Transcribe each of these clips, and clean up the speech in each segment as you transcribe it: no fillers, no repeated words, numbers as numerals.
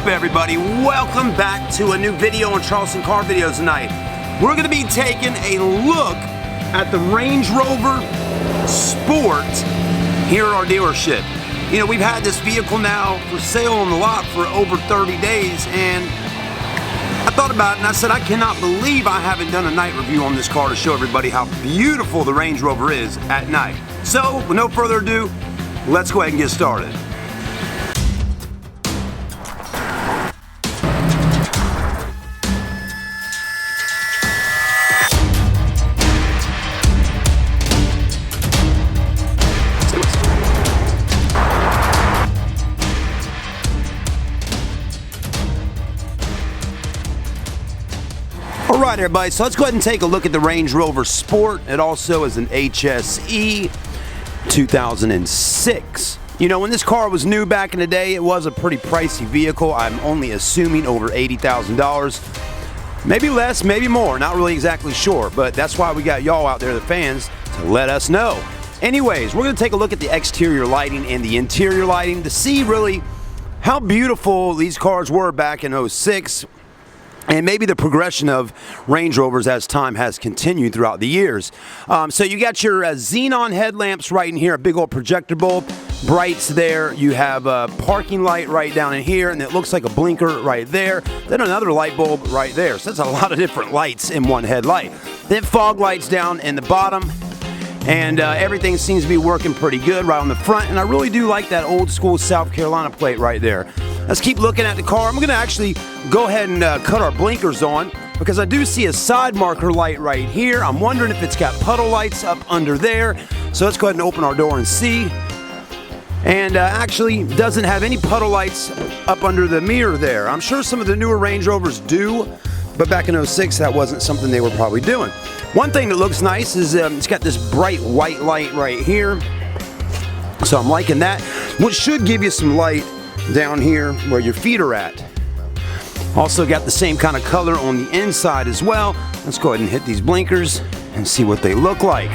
up, everybody? Welcome back to a new video on Charleston Car Videos tonight. We're going to be taking a look at the Range Rover Sport here at our dealership. You know, we've had this vehicle now for sale on the lot for over 30 days, and I thought about it and I said, I cannot believe I haven't done a night review on this car to show everybody how beautiful the Range Rover is at night. So, with no further ado, let's go ahead and get started. Alright everybody, so let's go ahead and take a look at the Range Rover Sport. It also is an HSE 2006. You know, when this car was new back in the day, it was a pretty pricey vehicle. I'm only assuming over $80,000. Maybe less, maybe more, not really exactly sure, but that's why we got y'all out there, the fans, to let us know. Anyways, we're going to take a look at the exterior lighting and the interior lighting to see really how beautiful these cars were back in 06. And maybe the progression of Range Rovers as time has continued throughout the years. So you got your xenon headlamps right in here, a big old projector bulb, brights there. You have a parking light right down in here, and it looks like a blinker right there. Then another light bulb right there. So that's a lot of different lights in one headlight. Then fog lights down in the bottom. And everything seems to be working pretty good right on the front. And I really do like that old school South Carolina plate right there. Let's keep looking at the car. I'm going to actually go ahead and cut our blinkers on because I do see a side marker light right here. I'm wondering if it's got puddle lights up under there. So let's go ahead and open our door and see. And actually doesn't have any puddle lights up under the mirror there. I'm sure some of the newer Range Rovers do, but back in 06 that wasn't something they were probably doing. One thing that looks nice is it's got this bright white light right here. So I'm liking that, which should give you some light down here where your feet are at. Also got the same kind of color on the inside as well. Let's go ahead and hit these blinkers and see what they look like.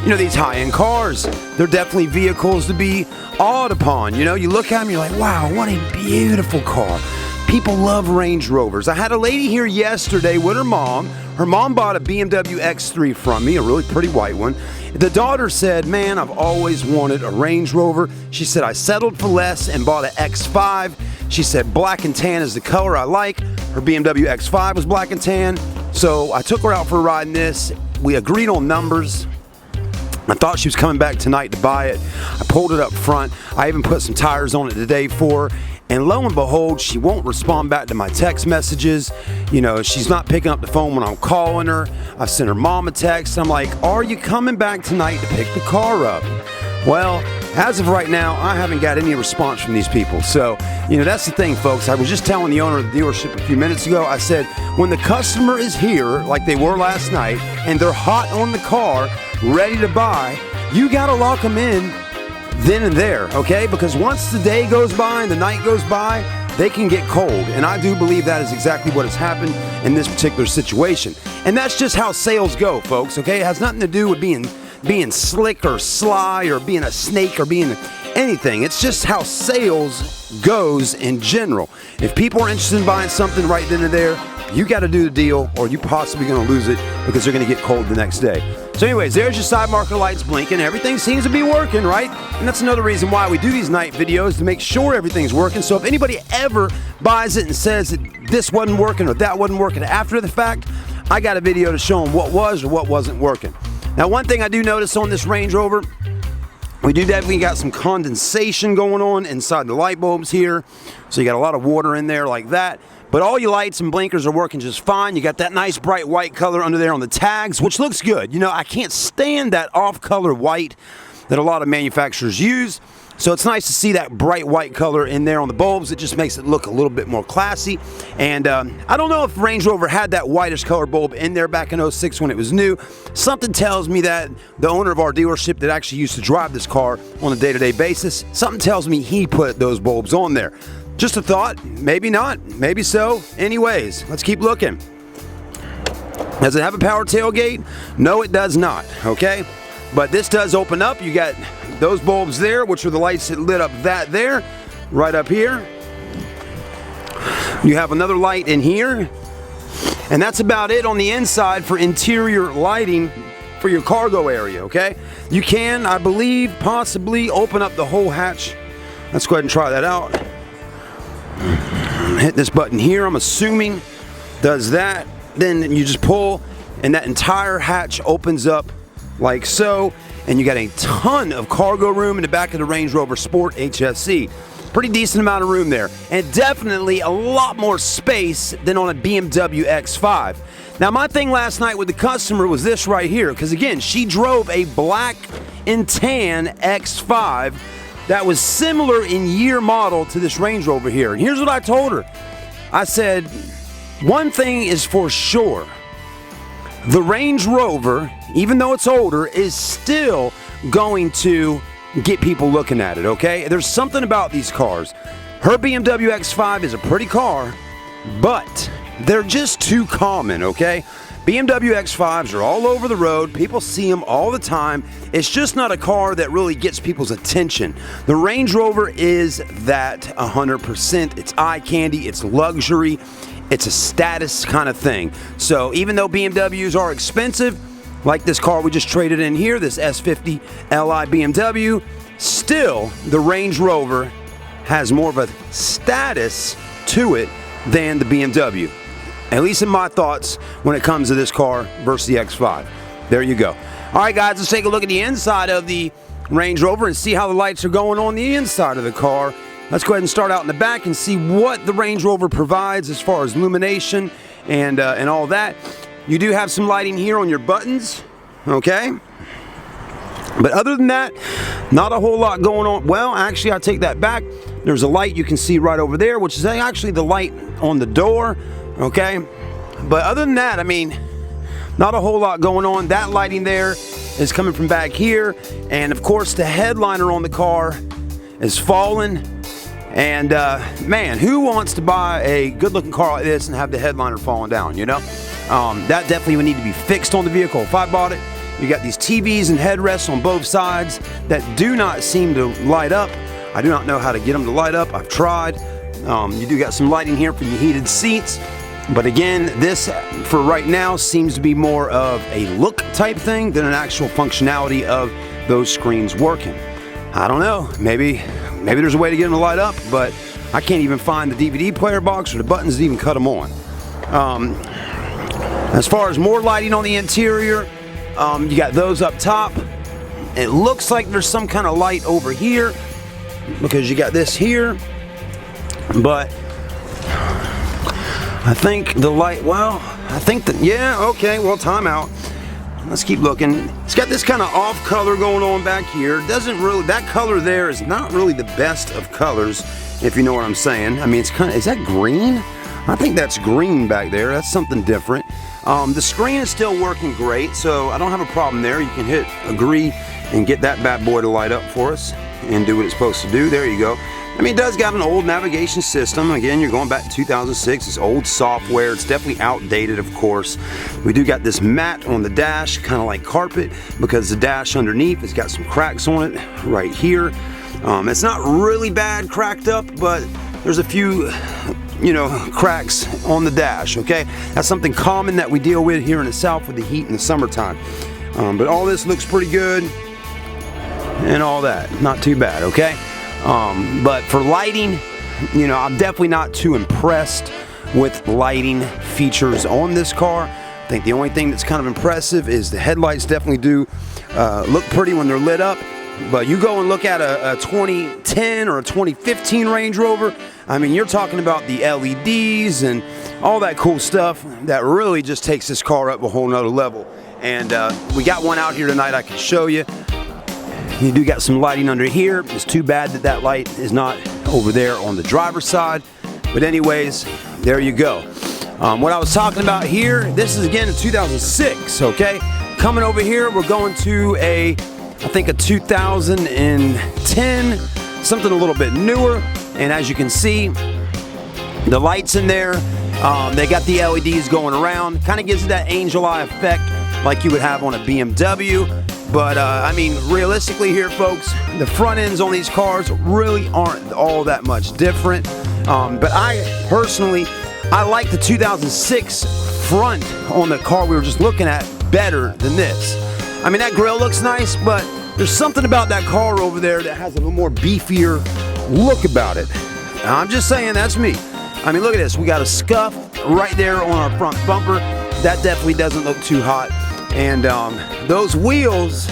You know, these high-end cars, they're definitely vehicles to be awed upon. You know, you look at them, you're like, wow, what a beautiful car. People love Range Rovers. I had a lady here yesterday with her mom. Her mom bought a BMW X3 from me, a really pretty white one. The daughter said, man, I've always wanted a Range Rover. She said, I settled for less and bought an X5. She said, black and tan is the color I like. Her BMW X5 was black and tan. So I took her out for a ride in this. We agreed on numbers. I thought she was coming back tonight to buy it. I pulled it up front. I even put some tires on it today for her. And lo and behold, she won't respond back to my text messages. You know, she's not picking up the phone when I'm calling her. I sent her mom a text. I'm like, are you coming back tonight to pick the car up? Well, as of right now, I haven't got any response from these people. So, you know, that's the thing, folks. I was just telling the owner of the dealership a few minutes ago, I said, when the customer is here, like they were last night, and they're hot on the car, ready to buy, you got to lock them in then and there, okay? Because once the day goes by and the night goes by, they can get cold. And I do believe that is exactly what has happened in this particular situation. And that's just how sales go, folks, okay? It has nothing to do with being slick or sly or being a snake or being anything. It's just how sales goes in general. If people are interested in buying something right then and there, you got to do the deal or you're possibly going to lose it because they're going to get cold the next day. So anyways, there's your side marker lights blinking. Everything seems to be working, right? And that's another reason why we do these night videos, to make sure everything's working. So if anybody ever buys it and says that this wasn't working or that wasn't working after the fact, I got a video to show them what was or what wasn't working. Now, one thing I do notice on this Range Rover, we do definitely got some condensation going on inside the light bulbs here. So you got a lot of water in there like that. But all your lights and blinkers are working just fine. You got that nice bright white color under there on the tags, which looks good. You know, I can't stand that off-color white that a lot of manufacturers use. So it's nice to see that bright white color in there on the bulbs. It just makes it look a little bit more classy. And I don't know if Range Rover had that whitish color bulb in there back in 06 when it was new. Something tells me that the owner of our dealership that actually used to drive this car on a day-to-day basis, something tells me he put those bulbs on there. Just a thought, maybe not, maybe so. Anyways, let's keep looking. Does it have a power tailgate? No, it does not, okay? But this does open up. You got those bulbs there, which are the lights that lit up that there, right up here. You have another light in here, and that's about it on the inside for interior lighting for your cargo area, okay? You can, I believe, possibly open up the whole hatch. Let's go ahead and try that out. Hit this button here, I'm assuming does that. Then you just pull, and that entire hatch opens up like so, and you got a ton of cargo room in the back of the Range Rover Sport HSE. Pretty decent amount of room there, and definitely a lot more space than on a BMW X5. Now, my thing last night with the customer was this right here, because again, she drove a black and tan X5 that was similar in year model to this Range Rover here. And here's what I told her. I said, one thing is for sure, the Range Rover, even though it's older, is still going to get people looking at it, okay? There's something about these cars. Her BMW X5 is a pretty car, but they're just too common, okay? BMW X5s are all over the road. People see them all the time. It's just not a car that really gets people's attention. The Range Rover is that 100%. It's eye candy, it's luxury, it's a status kind of thing. So even though BMWs are expensive, like this car we just traded in here, this S50 Li BMW, still the Range Rover has more of a status to it than the BMW. At least in my thoughts when it comes to this car versus the X5. There you go. All right, guys, let's take a look at the inside of the Range Rover and see how the lights are going on the inside of the car. Let's go ahead and start out in the back and see what the Range Rover provides as far as illumination and all that. You do have some lighting here on your buttons, okay? But other than that, not a whole lot going on. Well, actually, I take that back. There's a light you can see right over there, which is actually the light on the door, okay? But other than that, I mean, not a whole lot going on. That lighting there is coming from back here. And of course, the headliner on the car is fallen. And man, who wants to buy a good looking car like this and have the headliner falling down, you know? That definitely would need to be fixed on the vehicle. If I bought it, you got these TVs and headrests on both sides that do not seem to light up. I do not know how to get them to light up. I've tried. You do got some lighting here for your heated seats. But again, this for right now seems to be more of a look type thing than an actual functionality of those screens working. I don't know. Maybe there's a way to get them to light up, but I can't even find the DVD player box or the buttons to even cut them on. As far as more lighting on the interior, you got those up top. It looks like there's some kind of light over here because you got this here, but I think the light, well, I think that, yeah, okay, well, timeout. Let's keep looking. It's got this kind of off color going on back here. Doesn't really, that color there is not really the best of colors, if you know what I'm saying. I mean, it's kind of, is that green? I think that's green back there. That's something different. The screen is still working great, so I don't have a problem there. You can hit agree and get that bad boy to light up for us and do what it's supposed to do. There you go. I mean, it does got an old navigation system. Again, you're going back to 2006. It's old software. It's definitely outdated, of course. We do got this mat on the dash, kind of like carpet, because the dash underneath has got some cracks on it right here. It's not really bad cracked up, but there's a few, you know, cracks on the dash, okay? That's something common that we deal with here in the South with the heat in the summertime. But all this looks pretty good and all that. Not too bad, okay? But for lighting, you know, I'm definitely not too impressed with lighting features on this car. I think the only thing that's kind of impressive is the headlights definitely do look pretty when they're lit up. But you go and look at a 2010 or a 2015 Range Rover, I mean, you're talking about the LEDs and all that cool stuff that really just takes this car up a whole nother level. And we got one out here tonight I can show you. You do got some lighting under here. It's too bad that that light is not over there on the driver's side. But anyways, there you go. What I was talking about here, this is again a 2006, okay? Coming over here, we're going to I think a 2010, something a little bit newer. And as you can see, the lights in there, they got the LEDs going around. Kind of gives it that angel eye effect like you would have on a BMW. But I mean, realistically here, folks, the front ends on these cars really aren't all that much different. But I personally, I like the 2006 front on the car we were just looking at better than this. I mean, that grill looks nice, but there's something about that car over there that has a little more beefier look about it. I'm just saying, that's me. I mean, look at this. We got a scuff right there on our front bumper. That definitely doesn't look too hot. And those wheels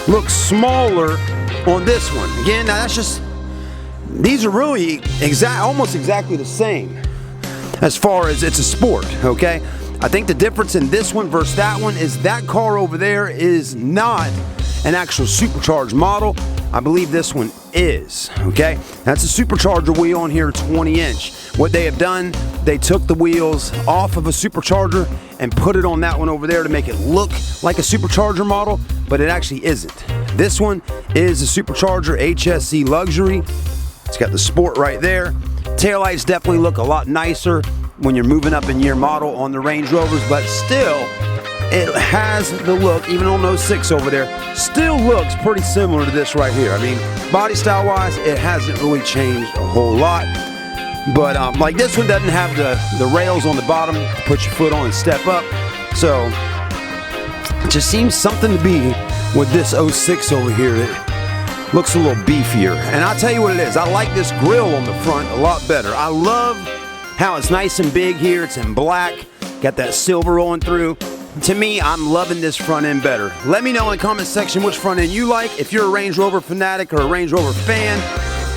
look smaller on this one. Again, now that's just, these are really almost exactly the same as far as it's a sport, okay? I think the difference in this one versus that one is that car over there is not an actual supercharged model. I believe this one is, okay? That's a supercharger wheel on here, 20-inch. What they have done, they took the wheels off of a supercharger and put it on that one over there to make it look like a supercharger model, but it actually isn't. This one is a supercharger HSE luxury. It's got the sport right there. Taillights definitely look a lot nicer when you're moving up in year model on the Range Rovers, but still, it has the look, even on 06 over there, still looks pretty similar to this right here. I mean, body style wise, it hasn't really changed a whole lot. But like this one doesn't have the rails on the bottom to put your foot on and step up. So it just seems something to be with this 06 over here that looks a little beefier. And I'll tell you what it is. I like this grill on the front a lot better. I love how it's nice and big here. It's in black. Got that silver rolling through. To me, I'm loving this front end better. Let me know in the comment section which front end you like. If you're a Range Rover fanatic or a Range Rover fan,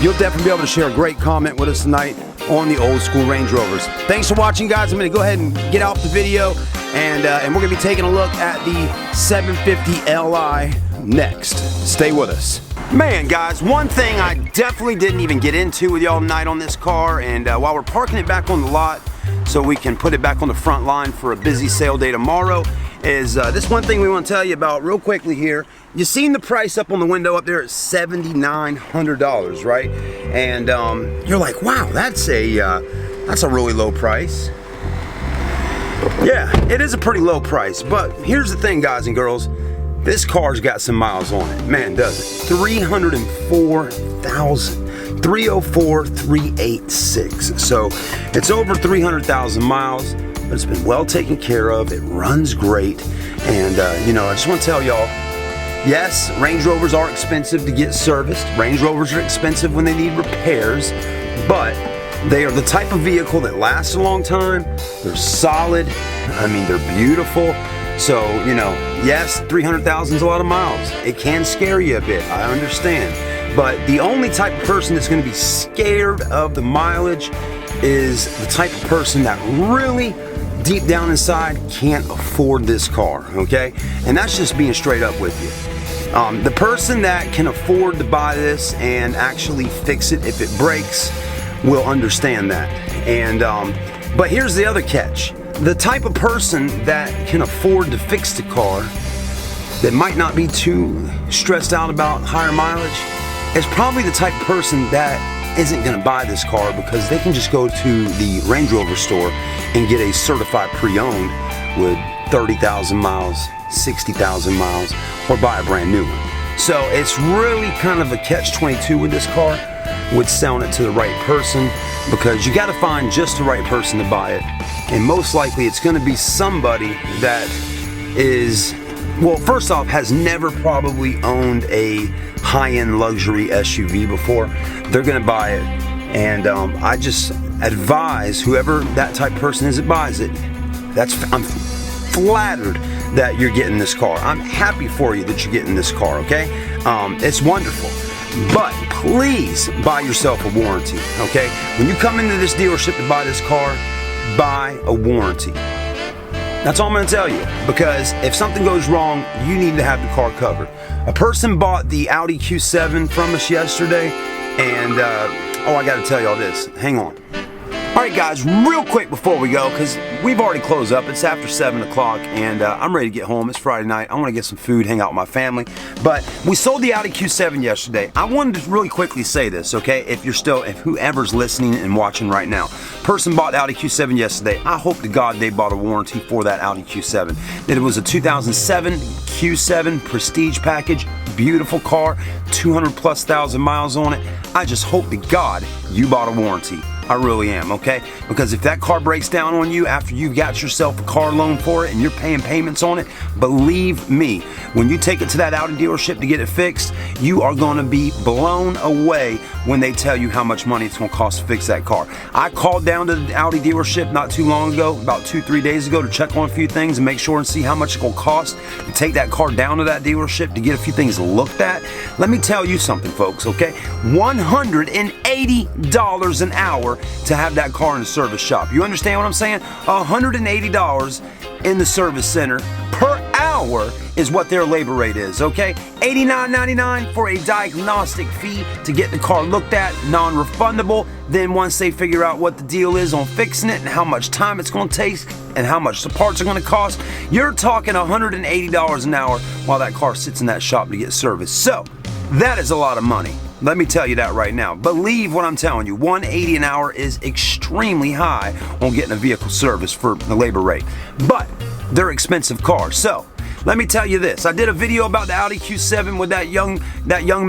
you'll definitely be able to share a great comment with us tonight on the old school Range Rovers. Thanks for watching, guys. I'm going to go ahead and get off the video, and we're going to be taking a look at the 750 Li next. Stay with us. Man, guys, one thing I definitely didn't even get into with y'all tonight on this car, and while we're parking it back on the lot so we can put it back on the front line for a busy sale day tomorrow, is this one thing we want to tell you about real quickly here. You seen the price up on the window up there at $7,900, right? And you're like, wow, that's a really low price. Yeah, it is a pretty low price, but here's the thing, guys and girls. This car's got some miles on it. Man, does it. 304,000. 304,386. So it's over 300,000 miles, but it's been well taken care of. It runs great. And, you know, I just want to tell y'all, yes, Range Rovers are expensive to get serviced. Range Rovers are expensive when they need repairs, but they are the type of vehicle that lasts a long time. They're solid. I mean, they're beautiful. So, you know, yes, 300,000 is a lot of miles. It can scare you a bit, I understand. But the only type of person that's going to be scared of the mileage is the type of person that really, deep down inside, can't afford this car, okay? And that's just being straight up with you. The person that can afford to buy this and actually fix it if it breaks will understand that. And but here's the other catch. The type of person that can afford to fix the car, that might not be too stressed out about higher mileage, is probably the type of person that isn't going to buy this car because they can just go to the Range Rover store and get a certified pre-owned with 30,000 miles, 60,000 miles, or buy a brand new one. So it's really kind of a catch-22 with this car, with selling it to the right person, because you got to find just the right person to buy it. And most likely it's going to be somebody that is, well, first off, has never probably owned a high-end luxury SUV before. They're going to buy it. And I just advise whoever that type of person is that buys it, I'm flattered that you're getting this car. I'm happy for you that you're getting this car, okay? It's wonderful. But please buy yourself a warranty, okay? When you come into this dealership to buy this car, buy a warranty. That's all I'm going to tell you, because if something goes wrong, you need to have the car covered. A person bought the Audi Q7 from us yesterday, and oh, I got to tell y'all this. Hang on. All right, guys, real quick before we go, because we've already closed up. It's after 7 o'clock, and I'm ready to get home. It's Friday night. I want to get some food, hang out with my family. But we sold the Audi Q7 yesterday. I wanted to really quickly say this, okay? If whoever's listening and watching right now, person bought the Audi Q7 yesterday. I hope to God they bought a warranty for that Audi Q7. That it was a 2007 Q7 Prestige package. Beautiful car, 200,000+ miles on it. I just hope to God you bought a warranty. I really am, okay? Because if that car breaks down on you after you've got yourself a car loan for it and you're paying payments on it, believe me, when you take it to that Audi dealership to get it fixed, you are going to be blown away when they tell you how much money it's going to cost to fix that car. I called down to the Audi dealership not too long ago, about 2-3 days ago, to check on a few things and make sure and see how much it's going to cost to take that car down to that dealership to get a few things looked at. Let me tell you something, folks, okay? $180 an hour to have that car in the service shop. You understand what I'm saying? $180 in the service center per hour is what their labor rate is, okay? $89.99 for a diagnostic fee to get the car looked at, non-refundable. Then once they figure out what the deal is on fixing it and how much time it's going to take and how much the parts are going to cost, you're talking $180 an hour while that car sits in that shop to get serviced. So that is a lot of money. Let me tell you that right now. Believe what I'm telling you. $180 an hour is extremely high on getting a vehicle serviced for the labor rate. But they're expensive cars. So let me tell you this. I did a video about the Audi Q7 with that young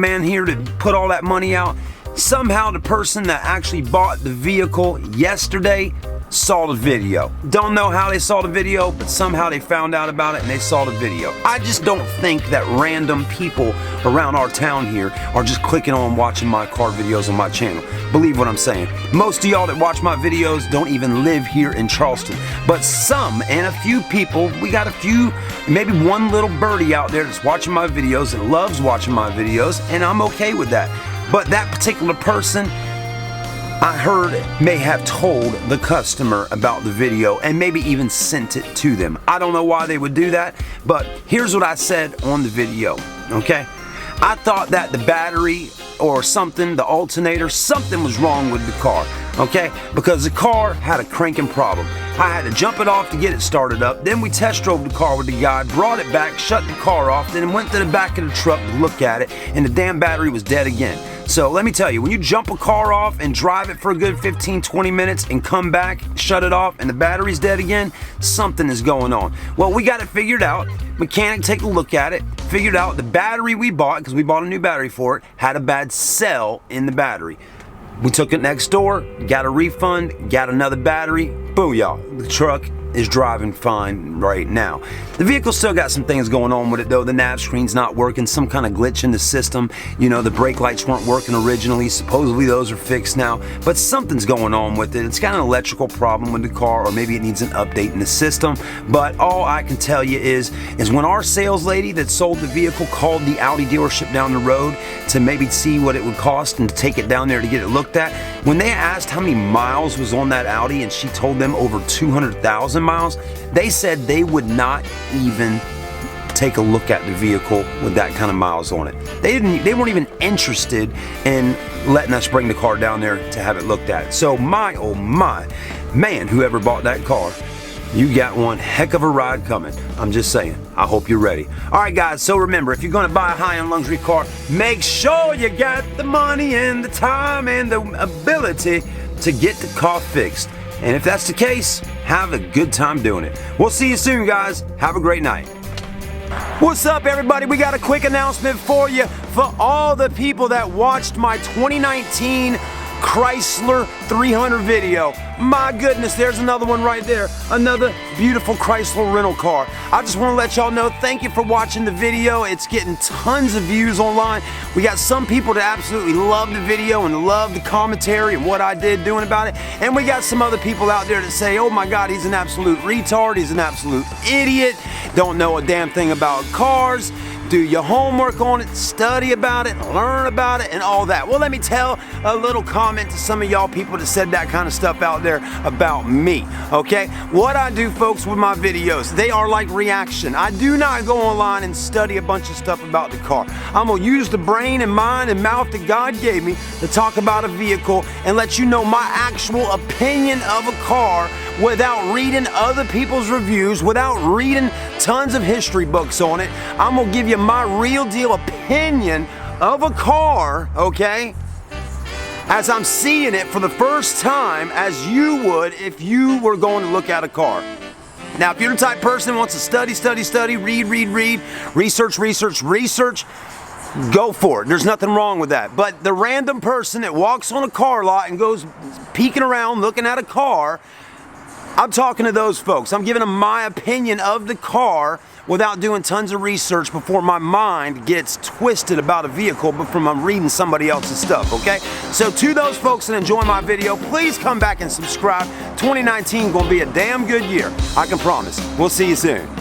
man here that put all that money out. Somehow the person that actually bought the vehicle yesterday saw the video. Don't know how they saw the video, but somehow they found out about it and they saw the video. I just don't think that random people around our town here are just clicking on watching my car videos on my channel. Believe what I'm saying. Most of y'all that watch my videos don't even live here in Charleston, but some and a few people, we got a few, maybe one little birdie out there that's watching my videos and loves watching my videos, and I'm okay with that. But that particular person, I heard, may have told the customer about the video and maybe even sent it to them. I don't know why they would do that, but here's what I said on the video, okay? I thought that the battery or something, the alternator, something was wrong with the car, okay? Because the car had a cranking problem. I had to jump it off to get it started up. Then we test drove the car with the guy, brought it back, shut the car off, then went to the back of the truck to look at it, and the damn battery was dead again. So let me tell you, when you jump a car off and drive it for a good 15-20 minutes and come back, shut it off, and the battery's dead again, something is going on. Well, we got it figured out. Mechanic take a look at it, figured out the battery we bought, because we bought a new battery for it, had a bad cell in the battery. We took it next door, got a refund, got another battery, booyah, the truck is driving fine right now. The vehicle still got some things going on with it though. The nav screen's not working, some kind of glitch in the system. You know, the brake lights weren't working originally. Supposedly those are fixed now, but something's going on with it. It's got an electrical problem with the car, or maybe it needs an update in the system. But all I can tell you is when our sales lady that sold the vehicle called the Audi dealership down the road to maybe see what it would cost and to take it down there to get it looked at, when they asked how many miles was on that Audi and she told them over 200,000 miles, they said they would not even take a look at the vehicle with that kind of miles on it. They weren't even interested in letting us bring the car down there to have it looked at. So my, oh my, man, whoever bought that car, you got one heck of a ride coming. I'm just saying. I hope you're ready. All right, guys, so remember, if you're going to buy a high-end luxury car, make sure you got the money and the time and the ability to get the car fixed. And if that's the case, have a good time doing it. We'll see you soon, guys. Have a great night. What's up, everybody? We got a quick announcement for you. For all the people that watched my 2019 Chrysler 300 video. My goodness, there's another one right there. Another beautiful Chrysler rental car. I just want to let y'all know, thank you for watching the video. It's getting tons of views online. We got some people that absolutely love the video and love the commentary and what I did doing about it. And we got some other people out there that say, oh my God, he's an absolute retard. He's an absolute idiot. Don't know a damn thing about cars. Do your homework on it, study about it, learn about it, and all that. Well, let me tell a little comment to some of y'all people that said that kind of stuff out there about me, okay? What I do, folks, with my videos, they are like reaction. I do not go online and study a bunch of stuff about the car. I'm gonna use the brain and mind and mouth that God gave me to talk about a vehicle and let you know my actual opinion of a car without reading other people's reviews, without reading tons of history books on it. I'm gonna give you my real deal opinion of a car, okay, as I'm seeing it for the first time, as you would if you were going to look at a car. Now, if you're the type of person who wants to study, read, research, go for it. There's nothing wrong with that. But the random person that walks on a car lot and goes peeking around looking at a car, I'm talking to those folks. I'm giving them my opinion of the car without doing tons of research before my mind gets twisted about a vehicle but from reading somebody else's stuff, okay? So to those folks that enjoy my video, please come back and subscribe. 2019 gonna be a damn good year. I can promise. We'll see you soon.